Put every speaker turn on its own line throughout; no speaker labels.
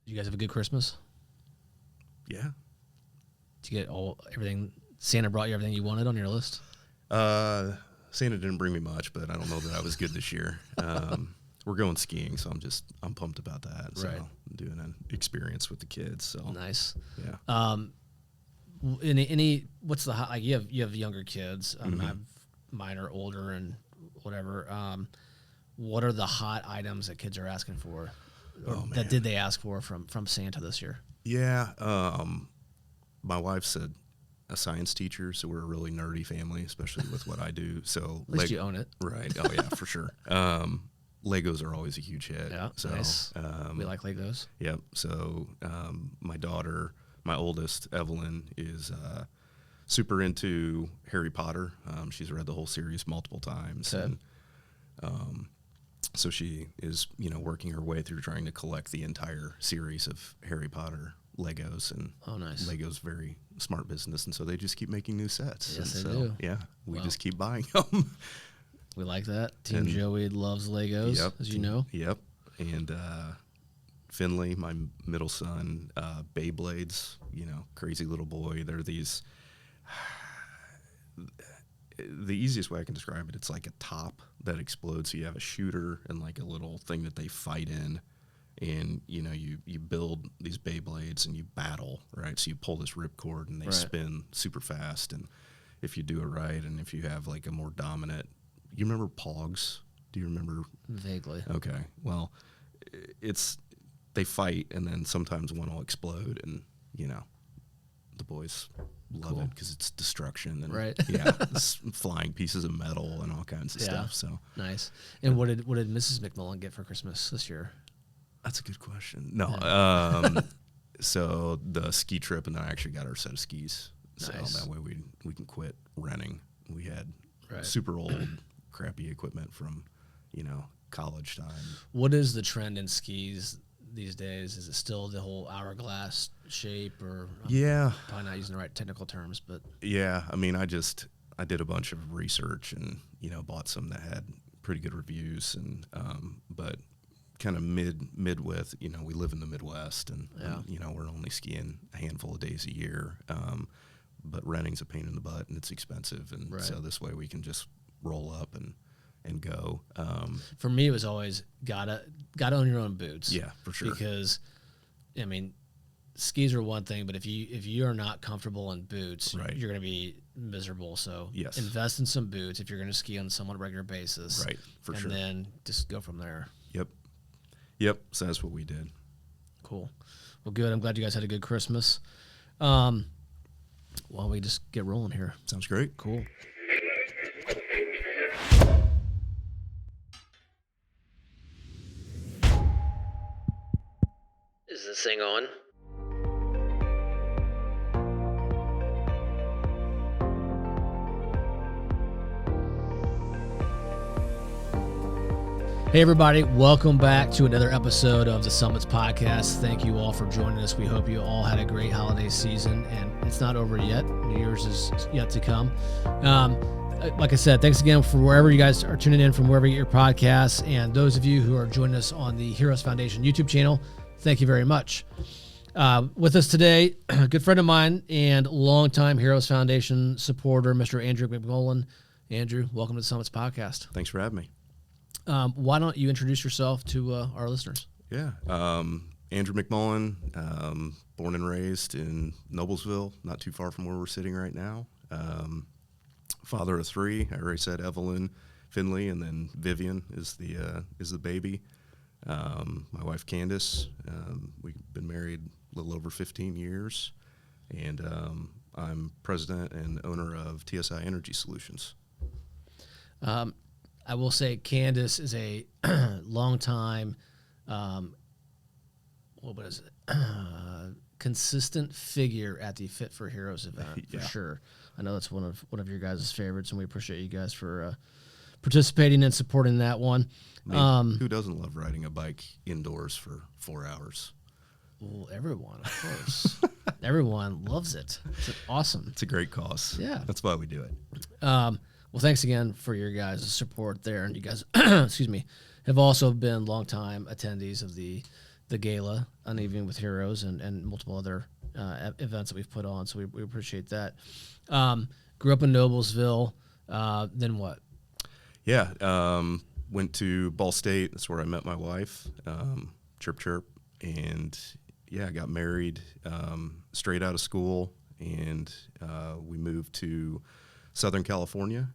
Did you guys have a good Christmas?
Yeah.
Did you get everything? Santa brought you everything you wanted on your list?
Santa didn't bring me much, but I don't know that I was good this year. We're going skiing, so I'm pumped about that. So
Right.
I'm doing an experience with the kids. So
Nice.
yeah.
What's the like you have younger kids? Mine are older and whatever. What are the hot items that kids are asking for? Or that did they ask for from Santa this year?
Yeah. My wife's a science teacher, so we're a really nerdy family, especially with what I do. So
At least you own it.
Right. Oh yeah, for sure. Legos are always a huge hit.
Yeah.
So,
nice. We like Legos.
Yep. So my daughter, my oldest, Evelyn, is super into Harry Potter. She's read the whole series multiple times.
Okay.
And so she is, working her way through trying to collect the entire series of Harry Potter Legos. And
nice.
Lego's very smart business, and so they just keep making new sets.
Yes,
and
they
so,
do.
Yeah, we just keep buying them.
We like that. Team Joey loves Legos, as you know.
Yep. And Finley, my middle son, Beyblades, crazy little boy. They're these, the easiest way I can describe it, it's like a top that explodes. So you have a shooter and like a little thing that they fight in. And, you build these Beyblades and you battle, right? So you pull this ripcord and they spin super fast. And if you do it right and if you have like a more dominant, you remember Pogs? Do you remember?
Vaguely.
Okay. Well, they fight and then sometimes one will explode and, the boys love it because it's destruction and flying pieces of metal and all kinds of stuff. So
nice. And what did Mrs. McMullan get for Christmas this year?
That's a good question. No. So the ski trip, and then I actually got our set of skis.
Nice.
So that way we can quit renting. We had super old, crappy equipment from, college time.
What is the trend in skis these days? Is it still the whole hourglass shape, or probably not using the right technical terms, but
yeah, I mean, I did a bunch of research and bought some that had pretty good reviews, and but kind of mid with, we live in the Midwest and we're only skiing a handful of days a year, but renting's a pain in the butt and it's expensive, and so this way we can just roll up and go.
For me, it was always gotta own your own boots.
Yeah, for sure.
Because, I mean, skis are one thing, but if you are not comfortable in boots, you're going to be miserable. So invest in some boots if you're going to ski on a somewhat regular basis.
Right, for sure.
And then just go from there.
Yep. So that's what we did.
Cool. Well, good. I'm glad you guys had a good Christmas. Well, we just get rolling here.
Sounds great.
Cool. Is this thing on? Hey everybody, welcome back to another episode of the Summits Podcast. Thank you all for joining us. We hope you all had a great holiday season, and it's not over yet. New Year's is yet to come. Like I said, thanks again for wherever you guys are tuning in from, wherever you get your podcasts, and those of you who are joining us on the Heroes Foundation YouTube channel, thank you very much. With us today, a good friend of mine and longtime Heroes Foundation supporter, Mr. Andrew McMullan. Andrew, welcome to the Summits Podcast.
Thanks for having me.
Why don't you introduce yourself to our listeners?
Yeah. Andrew McMullan, born and raised in Noblesville, not too far from where we're sitting right now. Father of three. I already said Evelyn, Finley, and then Vivian is the baby. My wife Candace. We've been married a little over 15 years, and I'm president and owner of TSI Energy Solutions.
I will say Candace is a long time, consistent figure at the Fit for Heroes event for sure. I know that's one of your guys' favorites, and we appreciate you guys for participating and supporting that one.
I mean, who doesn't love riding a bike indoors for 4 hours?
Well, everyone, of course. Everyone loves it. It's awesome.
It's a great cause.
Yeah.
That's why we do it.
Well, thanks again for your guys' support there. And you guys, excuse me, have also been longtime attendees of the the gala, Uneven with Heroes, and multiple other events that we've put on. So we appreciate that. Grew up in Noblesville. Then what?
Yeah, went to Ball State. That's where I met my wife, Chirp Chirp. And, yeah, I got married straight out of school, and we moved to Southern California.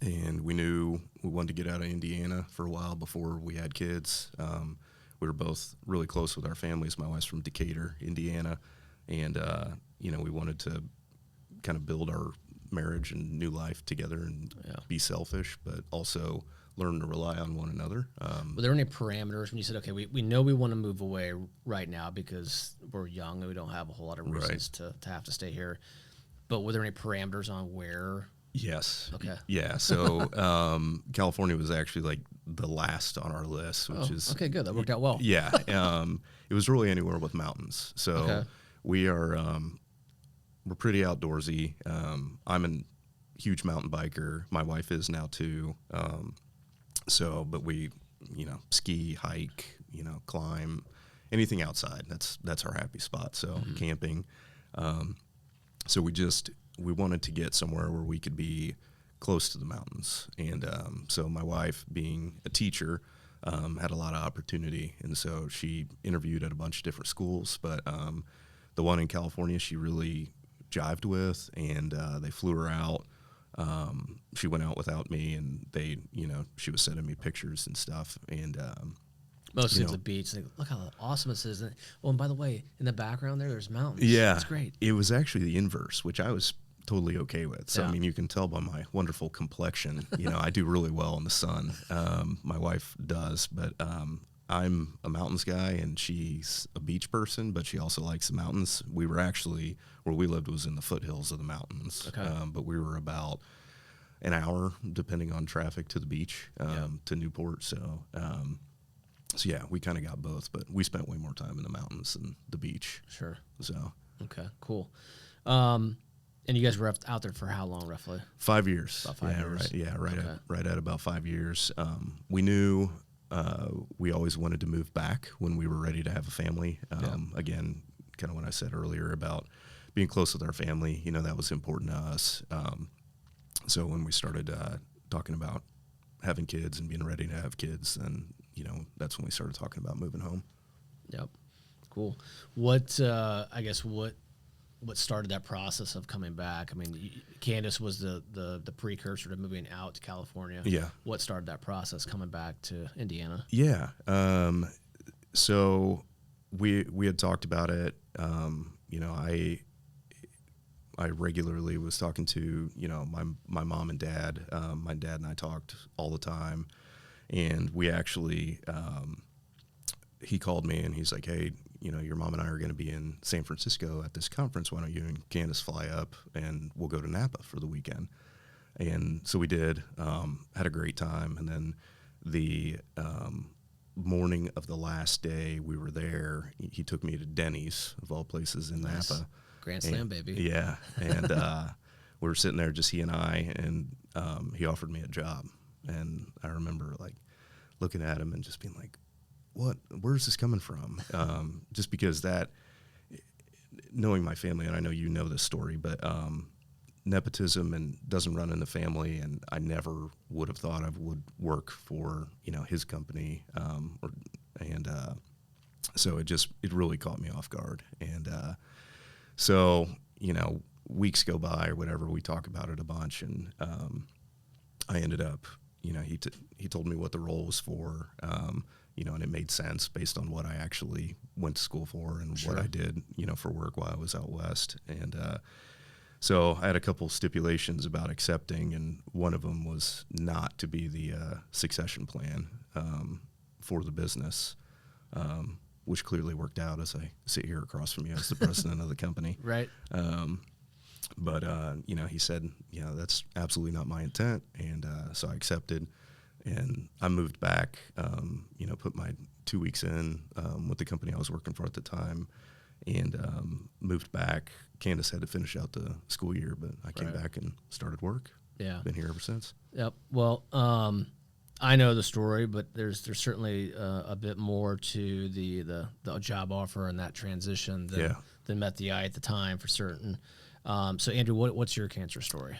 And we knew we wanted to get out of Indiana for a while before we had kids. We were both really close with our families. My wife's from Decatur, Indiana. And, we wanted to kind of build our marriage and new life together and be selfish, but also learn to rely on one another.
Were there any parameters when you said, okay, we know we want to move away right now because we're young and we don't have a whole lot of reasons to have to stay here, but were there any parameters on where?
Yes.
Okay.
Yeah. So California was actually like the last on our list, which is
okay. Good. That worked out well.
Yeah. It was really anywhere with mountains. So we are we're pretty outdoorsy. I'm a huge mountain biker. My wife is now too. But we ski, hike, climb, anything outside. That's our happy spot. So camping. So we wanted to get somewhere where we could be close to the mountains. And so my wife, being a teacher, had a lot of opportunity. And so she interviewed at a bunch of different schools. But the one in California she really jived with, and they flew her out. She went out without me, and she was sending me pictures and stuff. And
mostly the beach. Like, look how awesome this is. And, and by the way, in the background there's mountains.
Yeah,
it's great.
It was actually the inverse, which I was totally okay with. So,
Yeah.
I mean, you can tell by my wonderful complexion, I do really well in the sun. My wife does, but I'm a mountains guy, and she's a beach person, but she also likes the mountains. We were actually, where we lived was in the foothills of the mountains.
Okay.
But we were about an hour, depending on traffic, to the beach, to Newport. So yeah, we kind of got both, but we spent way more time in the mountains than the beach.
Sure.
So.
Okay, cool. And you guys were out there for how long, roughly?
5 years.
About 5 years.
Right. Yeah, right.
Okay.
Right at about 5 years. We knew we always wanted to move back when we were ready to have a family. Again, kind of what I said earlier about being close with our family. That was important to us. So when we started talking about having kids and being ready to have kids, then that's when we started talking about moving home.
Yep. Cool. What started that process of coming back? I mean, Candace was the precursor to moving out to California.
Yeah.
What started that process coming back to Indiana?
Yeah. So we had talked about it. I regularly was talking to, my mom and dad. My dad and I talked all the time, and we actually, he called me and he's like, hey, your mom and I are going to be in San Francisco at this conference. Why don't you and Candace fly up and we'll go to Napa for the weekend? And so we did, had a great time. And then the morning of the last day we were there, he took me to Denny's, of all places, in Napa.
Grand Slam, baby.
Yeah. And we were sitting there, just he and I, and he offered me a job. And I remember looking at him and just being like, where's this coming from? Just because knowing my family, and I know you know this story, but nepotism and doesn't run in the family, and I never would have thought I would work for his company, so it really caught me off guard. And so weeks go by or whatever, we talk about it a bunch, and I ended up, he told me what the role was for. And it made sense based on what I actually went to school for and
Sure.
what I did, for work while I was out west. And so I had a couple stipulations about accepting, and one of them was not to be the succession plan for the business, which clearly worked out as I sit here across from you as the president of the company.
Right.
But he said, that's absolutely not my intent. And so I accepted. And I moved back, put my 2 weeks in with the company I was working for at the time, and moved back. Candace had to finish out the school year, but I came back and started work.
Yeah.
Been here ever since.
Yep. Well, I know the story, but there's certainly a bit more to the job offer and that transition than met the eye at the time for certain. So Andrew, what's your cancer story?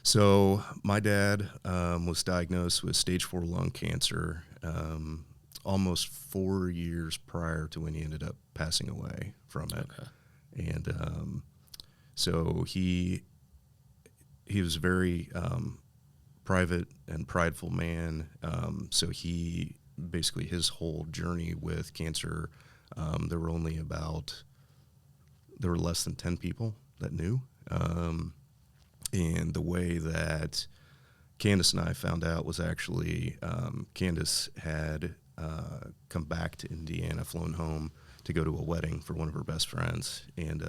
So my dad was diagnosed with stage 4 lung cancer almost 4 years prior to when he ended up passing away from it. Okay. And so he was a very private and prideful man. So he basically, his whole journey with cancer, there were less than 10 people that knew. And the way that Candace and I found out was actually Candace had come back to Indiana, flown home to go to a wedding for one of her best friends, and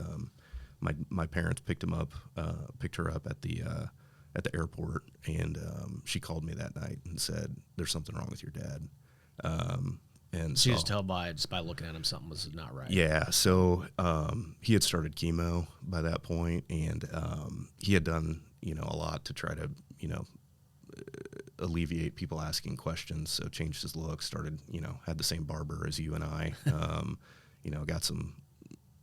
my parents picked her up at the airport, and she called me that night and said, "There's something wrong with your dad." And
so you just tell just by looking at him something was not right.
Yeah, so he had started chemo by that point, and he had done a lot to try to alleviate people asking questions. So changed his look, started had the same barber as you and I, got some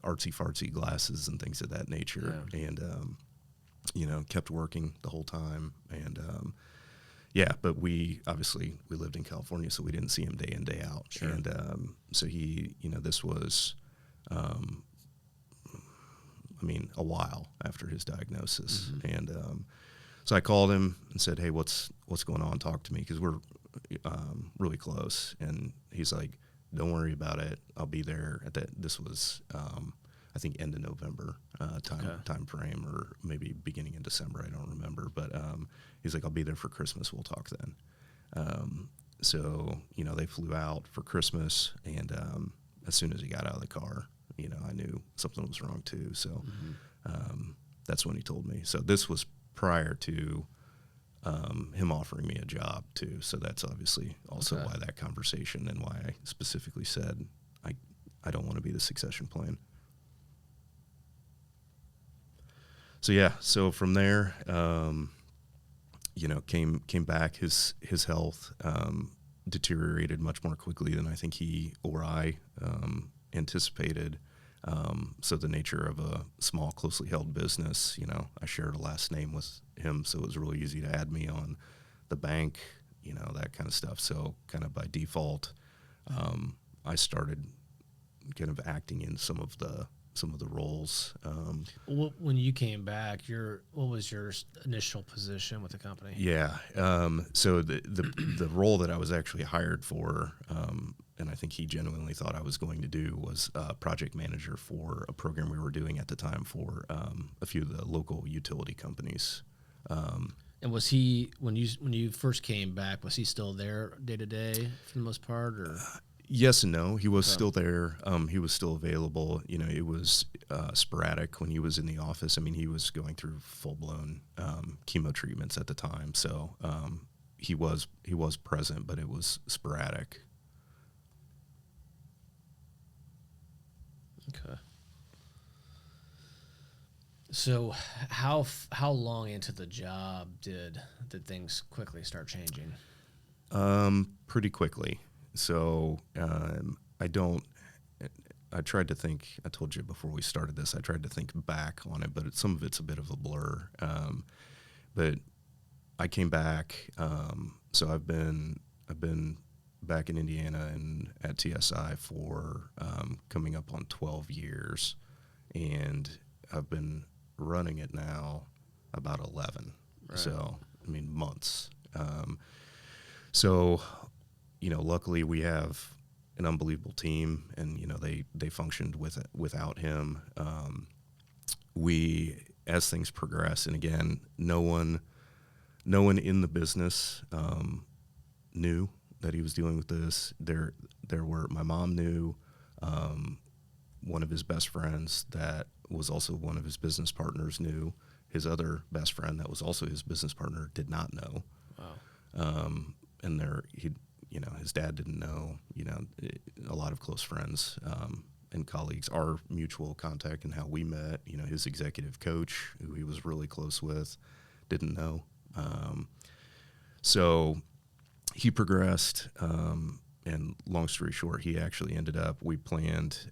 artsy fartsy glasses and things of that nature, and kept working the whole time, and but we lived in California, so we didn't see him day in, day out.
Sure.
And so he, this was, a while after his diagnosis. Mm-hmm. And so I called him and said, "Hey, what's going on? Talk to me," because we're really close. And he's like, "Don't worry about it. I'll be there." This was, I think, end of November time frame, or maybe beginning in December. I don't remember, but he's like, "I'll be there for Christmas. We'll talk then." So they flew out for Christmas, and as soon as he got out of the car, I knew something was wrong too. So that's when he told me. So this was prior to him offering me a job too. So that's obviously also why that conversation, and why I specifically said I don't want to be the succession plan. So from there, came back. His health deteriorated much more quickly than I think he or I anticipated. So the nature of a small, closely held business, I shared a last name with him, so it was really easy to add me on the bank, that kind of stuff. So kind of by default, I started kind of acting in some of the roles.
When you came back, what was your initial position with the company?
Yeah. So the role that I was actually hired for, and I think he genuinely thought I was going to do, was project manager for a program we were doing at the time for a few of the local utility companies.
And was he, when you first came back, was he still there day to day for the most part, or?
Yes and no. He was still there. He was still available. It was sporadic when he was in the office. I mean, he was going through full-blown chemo treatments at the time, so he was present, but it was sporadic.
Okay. So how long into the job did things quickly start changing?
Pretty quickly. So I tried to think, I told you before we started this, I tried to think back on it, but some of it's a bit of a blur. But I came back, so I've been back in Indiana and at TSI for coming up on 12 years, and I've been running it now about 11. Right. So, months. So, luckily we have an unbelievable team, and, they functioned without him. As things progress, and again, no one in the business knew that he was dealing with this. My mom knew, one of his best friends that was also one of his business partners knew. His other best friend that was also his business partner did not know. Wow. And his dad didn't know, a lot of close friends and colleagues, our mutual contact and how we met, his executive coach, who he was really close with, didn't know. So, he progressed, and long story short, he actually ended up, we planned,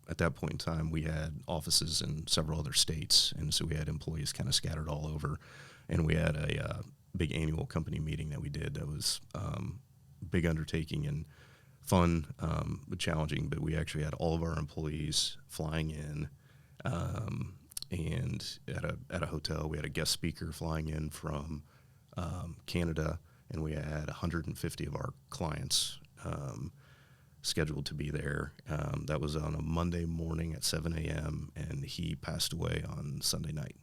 at that point in time, we had offices in several other states, and so we had employees kind of scattered all over, and we had a big annual company meeting that we did that was big undertaking and fun, but challenging, but we actually had all of our employees flying in, and at a hotel, we had a guest speaker flying in from Canada, and we had 150 of our clients scheduled to be there. That was on a Monday morning at 7 a.m., and he passed away on Sunday night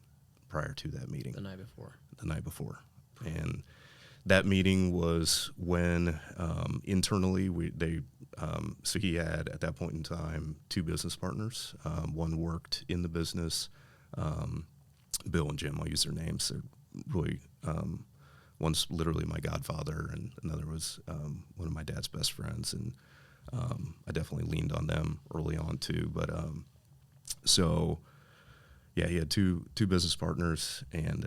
prior to that meeting.
The night before.
The night before. And that meeting was when internally so he had, at that point in time, 2 business partners. One worked in the business, Bill and Jim, I'll use their names. They're really, one's literally my godfather, and another was one of my dad's best friends, and I definitely leaned on them early on too. But so yeah, he had two business partners, and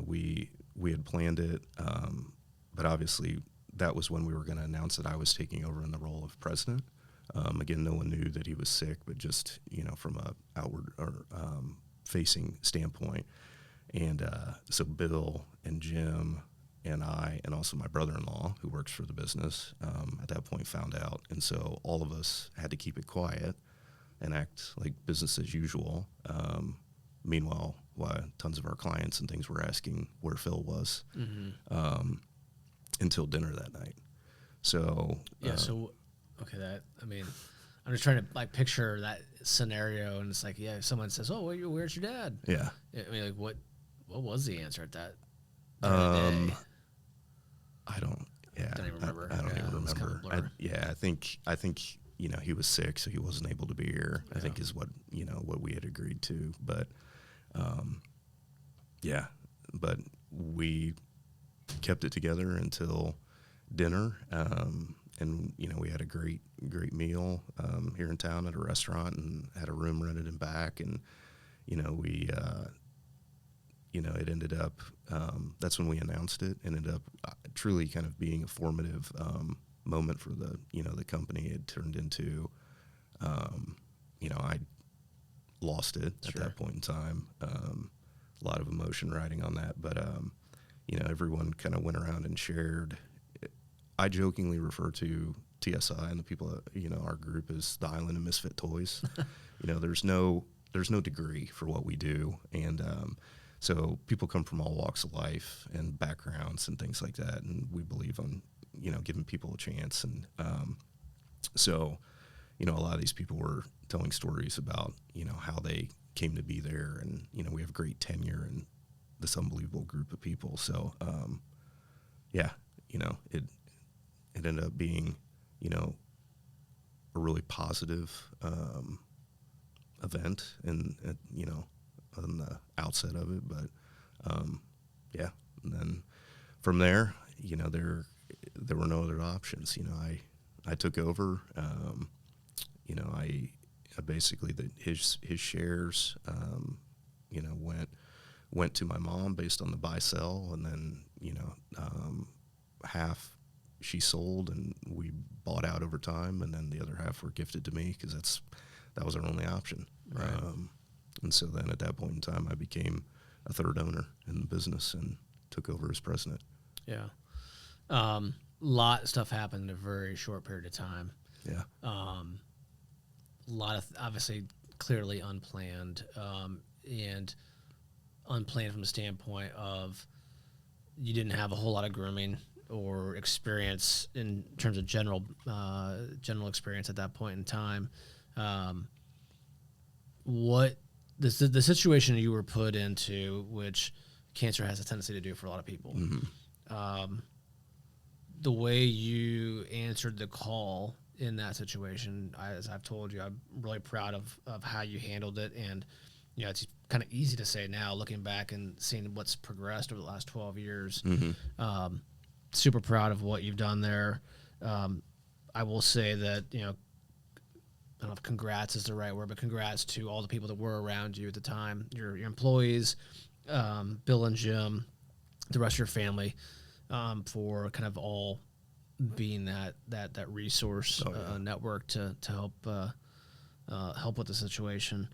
we had planned it, but obviously that was when we were going to announce that I was taking over in the role of president. Again, no one knew that he was sick, but just from a outward or facing standpoint. And so Bill and Jim and I, and also my brother-in-law, who works for the business, at that point found out. And so all of us had to keep it quiet and act like business as usual. Meanwhile, tons of our clients and things were asking where Phil was, until dinner that night. So
okay, I'm just trying to picture that scenario, and it's like, yeah, if someone says, "Oh, where's your dad?"
Yeah,
I mean, like, what was the answer at that?
I don't. Yeah,
don't even remember.
I don't even remember.
Kind of
I think he was sick, so he wasn't able to be here. I think is what what we had agreed to. But but we kept it together until dinner, and we had a great meal here in town at a restaurant, and had a room rented in back, and we. It ended up, that's when we announced it, ended up truly kind of being a formative moment for the company. It turned into, I lost it at that point in time. A lot of emotion riding on that, but, everyone kind of went around and shared. I jokingly refer to TSI and the people, our group as the Island of Misfit Toys. There's no degree for what we do, and so people come from all walks of life and backgrounds and things like that, and we believe on giving people a chance. And so a lot of these people were telling stories about how they came to be there, and we have great tenure and this unbelievable group of people. So it ended up being a really positive event, and on the outset of it, but and then from there, there were no other options. I took over. I basically his shares, went to my mom based on the buy sell, and then half she sold, and we bought out over time, and then the other half were gifted to me because that was our only option.
Right.
And so then at that point in time, I became a third owner in the business and took over as president.
Yeah. A lot of stuff happened in a very short period of time.
Yeah.
A lot of, obviously, clearly unplanned, and unplanned from the standpoint of you didn't have a whole lot of grooming or experience in terms of general experience at that point in time. What the situation you were put into, which cancer has a tendency to do for a lot of people, the way you answered the call in that situation, as I've told you, I'm really proud of how you handled it. And it's kind of easy to say now, looking back and seeing what's progressed over the last 12 years. Super proud of what you've done there. I will say that, I don't know if congrats is the right word, but congrats to all the people that were around you at the time, your employees, Bill and Jim, the rest of your family. for kind of all being that resource network to help with the situation.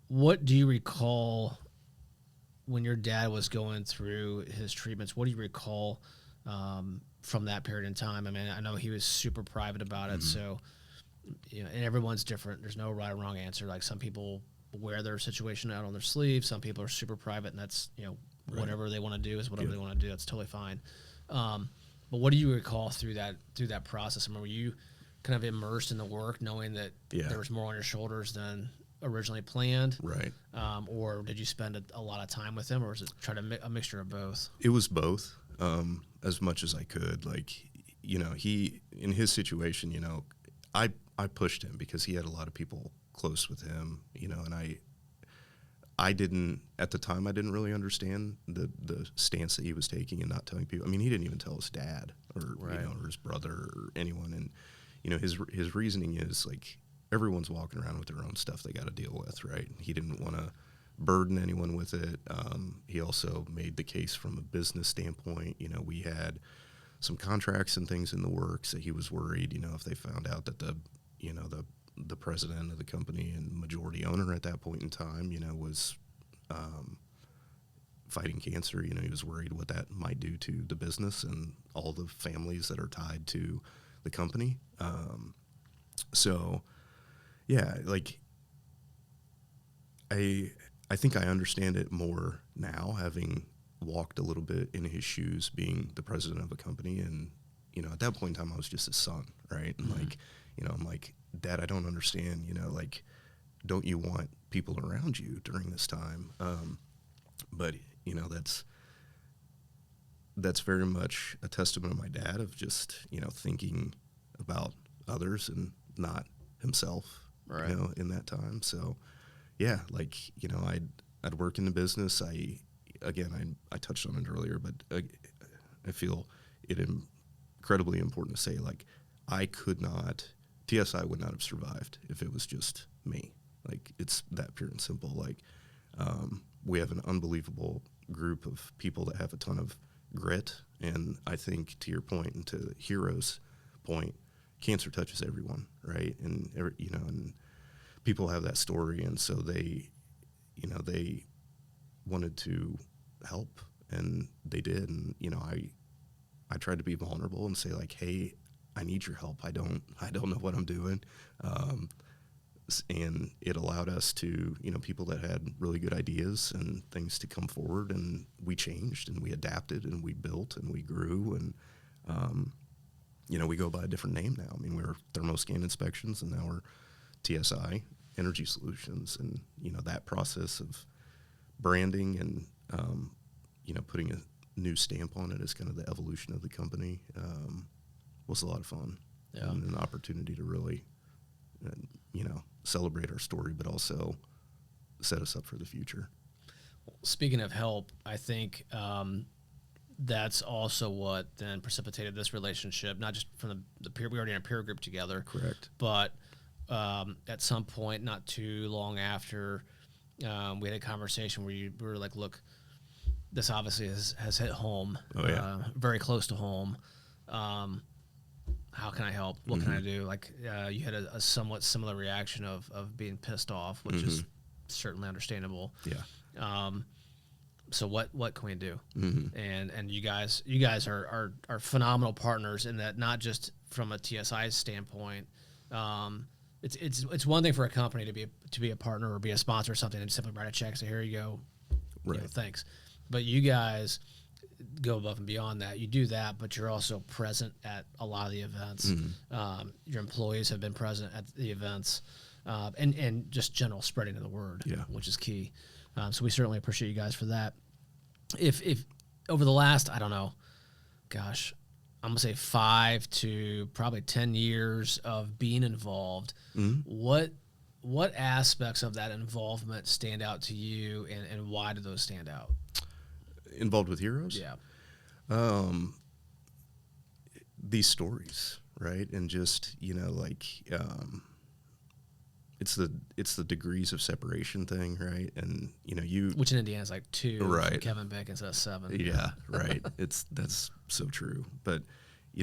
What do you recall when your dad was going through his treatments? What do you recall from that period in time? I mean, I know he was super private about it, so and everyone's different. There's no right or wrong answer. Like, some people wear their situation out on their sleeve. Some people are super private, and that's whatever they want to do is whatever they want to do. That's totally fine. But what do you recall through that process? I mean, were you kind of immersed in the work, knowing that there was more on your shoulders than originally planned?
Right.
Or did you spend a lot of time with him, or was it a mixture of both?
It was both, as much as I could. Like, he, in his situation, I pushed him because he had a lot of people close with him, and I didn't, at the time, I didn't really understand the stance that he was taking and not telling people. I mean, he didn't even tell his dad or or his brother or anyone. And his reasoning is like, everyone's walking around with their own stuff they got to deal with, right? He didn't want to burden anyone with it. He also made the case from a business standpoint. We had some contracts and things in the works that he was worried, if they found out that the president of the company and majority owner at that point in time, was fighting cancer. He was worried what that might do to the business and all the families that are tied to the company. So, yeah, like, I think I understand it more now, having walked a little bit in his shoes, being the president of a company. And, at that point in time, I was just his son, right? And I'm like, Dad, I don't understand, like, don't you want people around you during this time? But, that's very much a testament of my dad, of just, thinking about others and not himself, in that time. So, yeah, like, I'd work in the business. I touched on it earlier, but I feel it incredibly important to say, like, TSI would not have survived if it was just me. Like, it's that pure and simple. Like, we have an unbelievable group of people that have a ton of grit. And I think, to your point and to Hero's point, cancer touches everyone, right? And, and people have that story. And so they wanted to help, and they did. And, I tried to be vulnerable and say, like, hey, I need your help. I don't know what I'm doing. And it allowed us to, people that had really good ideas and things to come forward, and we changed and we adapted and we built and we grew. And, we go by a different name now. I mean, we're Thermoscan Inspections, and now we're TSI Energy Solutions. And, that process of branding and, putting a new stamp on it as kind of the evolution of the company, was a lot of fun.
Yeah.
And an opportunity to really, celebrate our story, but also set us up for the future.
Speaking of help, I think that's also what then precipitated this relationship, not just from the peer, we already had a peer group together.
Correct.
But at some point, not too long after, we had a conversation where we were like, look, this obviously has hit home, very close to home. How can I help? What can I do? Like, you had a somewhat similar reaction of being pissed off, which is certainly understandable.
Yeah.
So what can we do? And you guys are phenomenal partners in that, not just from a TSI standpoint. It's one thing for a company to be a partner or be a sponsor or something and simply write a check and say, here you go,
right.
Thanks. But you guys go above and beyond that. You do that, but you're also present at a lot of the events. Your employees have been present at the events, and just general spreading of the word, which is key. So we certainly appreciate you guys for that. If over the last, I don't know, gosh, I'm gonna say 5 to probably 10 years of being involved, what aspects of that involvement stand out to you, and why do those stand out?
Involved with Heroes?
Yeah.
These stories, right? And just, it's the degrees of separation thing, right? And
which in Indiana is like 2
right.
for Kevin Bacon instead of 7.
Yeah, right. That's so true. But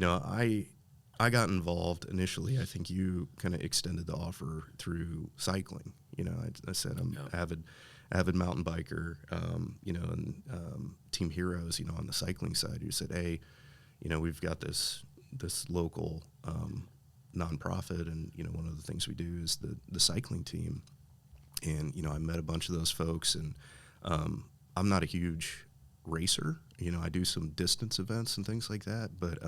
I got involved initially. I think you kind of extended the offer through cycling. I said I'm avid mountain biker. And Team Heroes. On the cycling side, you said, hey, we've got this local nonprofit, and one of the things we do is the cycling team. And I met a bunch of those folks, and I'm not a huge racer. I do some distance events and things like that, but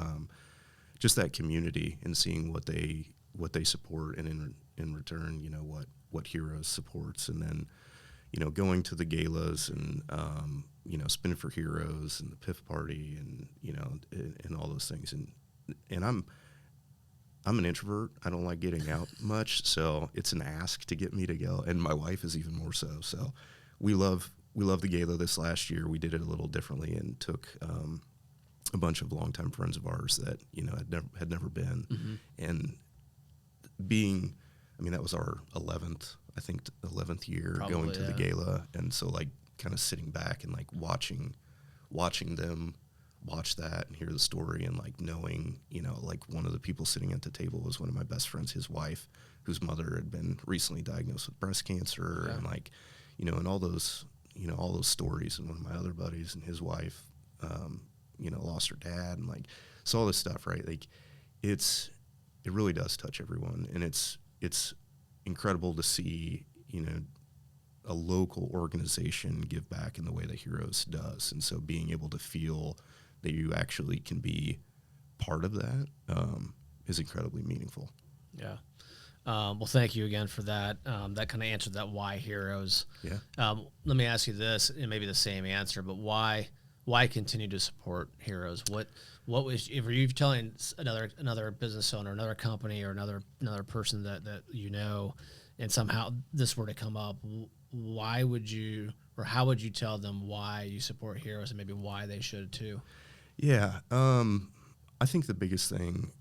just that community and seeing what they support, and in return, what Heroes supports, and then going to the galas and spinning for Heroes and the PIF party, and and all those things, and I'm an introvert. I don't like getting out much, so it's an ask to get me to go, and my wife is even more so. So we love the gala this last year. We did it a little differently and took a bunch of longtime friends of ours that had never been,
mm-hmm.
and that was our 11th year. Probably, going to the gala, and so like kind of sitting back and like watching them watch that and hear the story, and like knowing, like one of the people sitting at the table was one of my best friends, his wife, whose mother had been recently diagnosed with breast cancer, and like, and all those stories, and one of my other buddies and his wife, lost her dad, and like, so all this stuff, right? Like, it really does touch everyone, and it's incredible to see, a local organization give back in the way that Heroes does, and so being able to feel that you actually can be part of that is incredibly meaningful.
Yeah. Well, thank you again for that. That kind of answered that why Heroes.
Yeah.
Let me ask you this, and maybe the same answer, but why continue to support Heroes? What was, if you're telling another business owner, another company, or another person that and somehow this were to come up, why would you, or how would you tell them why you support Heroes, and maybe why they should too?
Yeah. I think the biggest thing,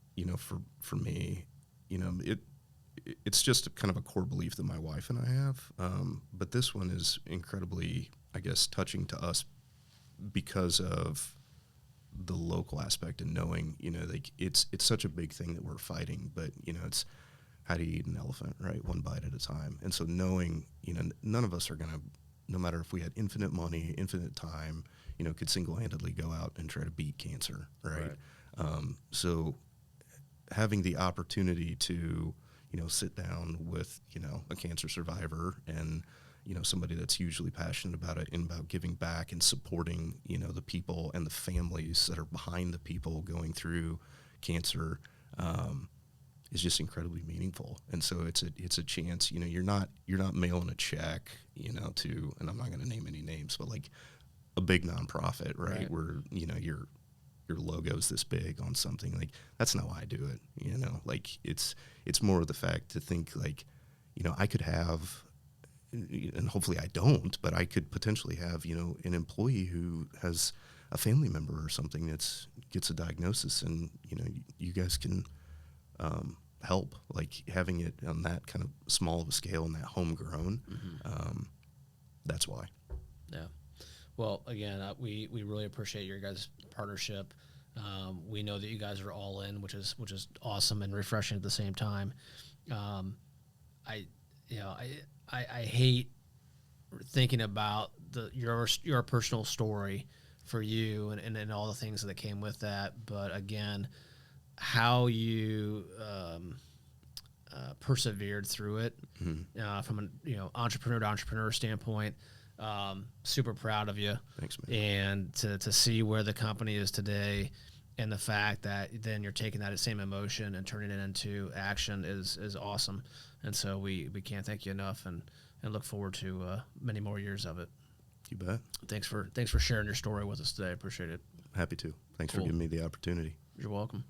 for me, it's just kind of a core belief that my wife and I have. But this one is incredibly, I guess, touching to us because of the local aspect, and knowing, like it's such a big thing that we're fighting, but it's how do you eat an elephant, right? One bite at a time. And so knowing, none of us are going to, no matter if we had infinite money, infinite time, could single-handedly go out and try to beat cancer, right? So having the opportunity to, sit down with, a cancer survivor, and, somebody that's hugely passionate about it and about giving back and supporting, the people and the families that are behind the people going through cancer, is just incredibly meaningful. And so it's a chance, you're not mailing a check, to, and I'm not going to name any names, but like a big nonprofit, right? Where, your logo's this big on something. Like, that's not why I do it, like it's more of the fact to think like, I could have, and hopefully I don't, but I could potentially have, an employee who has a family member or something gets a diagnosis, and, you guys can, help, like having it on that kind of small of a scale and that homegrown.
Mm-hmm.
That's why.
Yeah. Well, again, we really appreciate your guys' partnership. We know that you guys are all in, which is awesome and refreshing at the same time. I hate thinking about your personal story for you and all the things that came with that. But again, how you persevered through it,
mm-hmm.
From an entrepreneur to entrepreneur standpoint. Super proud of you.
Thanks, man.
And to see where the company is today, and the fact that then you're taking that same emotion and turning it into action is awesome. And so we can't thank you enough, and look forward to many more years of it.
You bet.
Thanks for sharing your story with us today. I appreciate it.
Happy to. Thanks
Cool.
for giving me the opportunity.
You're welcome.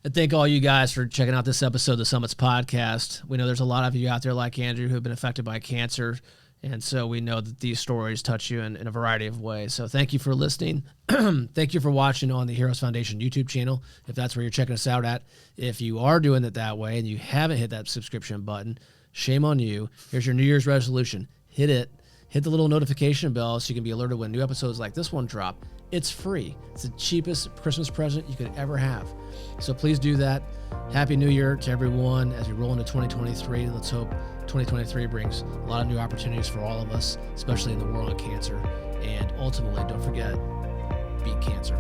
And thank all you guys for checking out this episode of the Summits Podcast. We know there's a lot of you out there like Andrew who have been affected by cancer, and so we know that these stories touch you in a variety of ways. So thank you for listening. Thank you for watching on the Heroes Foundation YouTube channel, if that's where you're checking us out at. If you are doing it that way and you haven't hit that subscription button, Shame on you. Here's your New Year's resolution. Hit it. Hit the little notification bell so you can be alerted when new episodes like this one drop. It's free. It's the cheapest Christmas present you could ever have. So please do that. Happy New Year to everyone as we roll into 2023. Let's hope 2023 brings a lot of new opportunities for all of us, especially in the world of cancer. And ultimately, don't forget, beat cancer.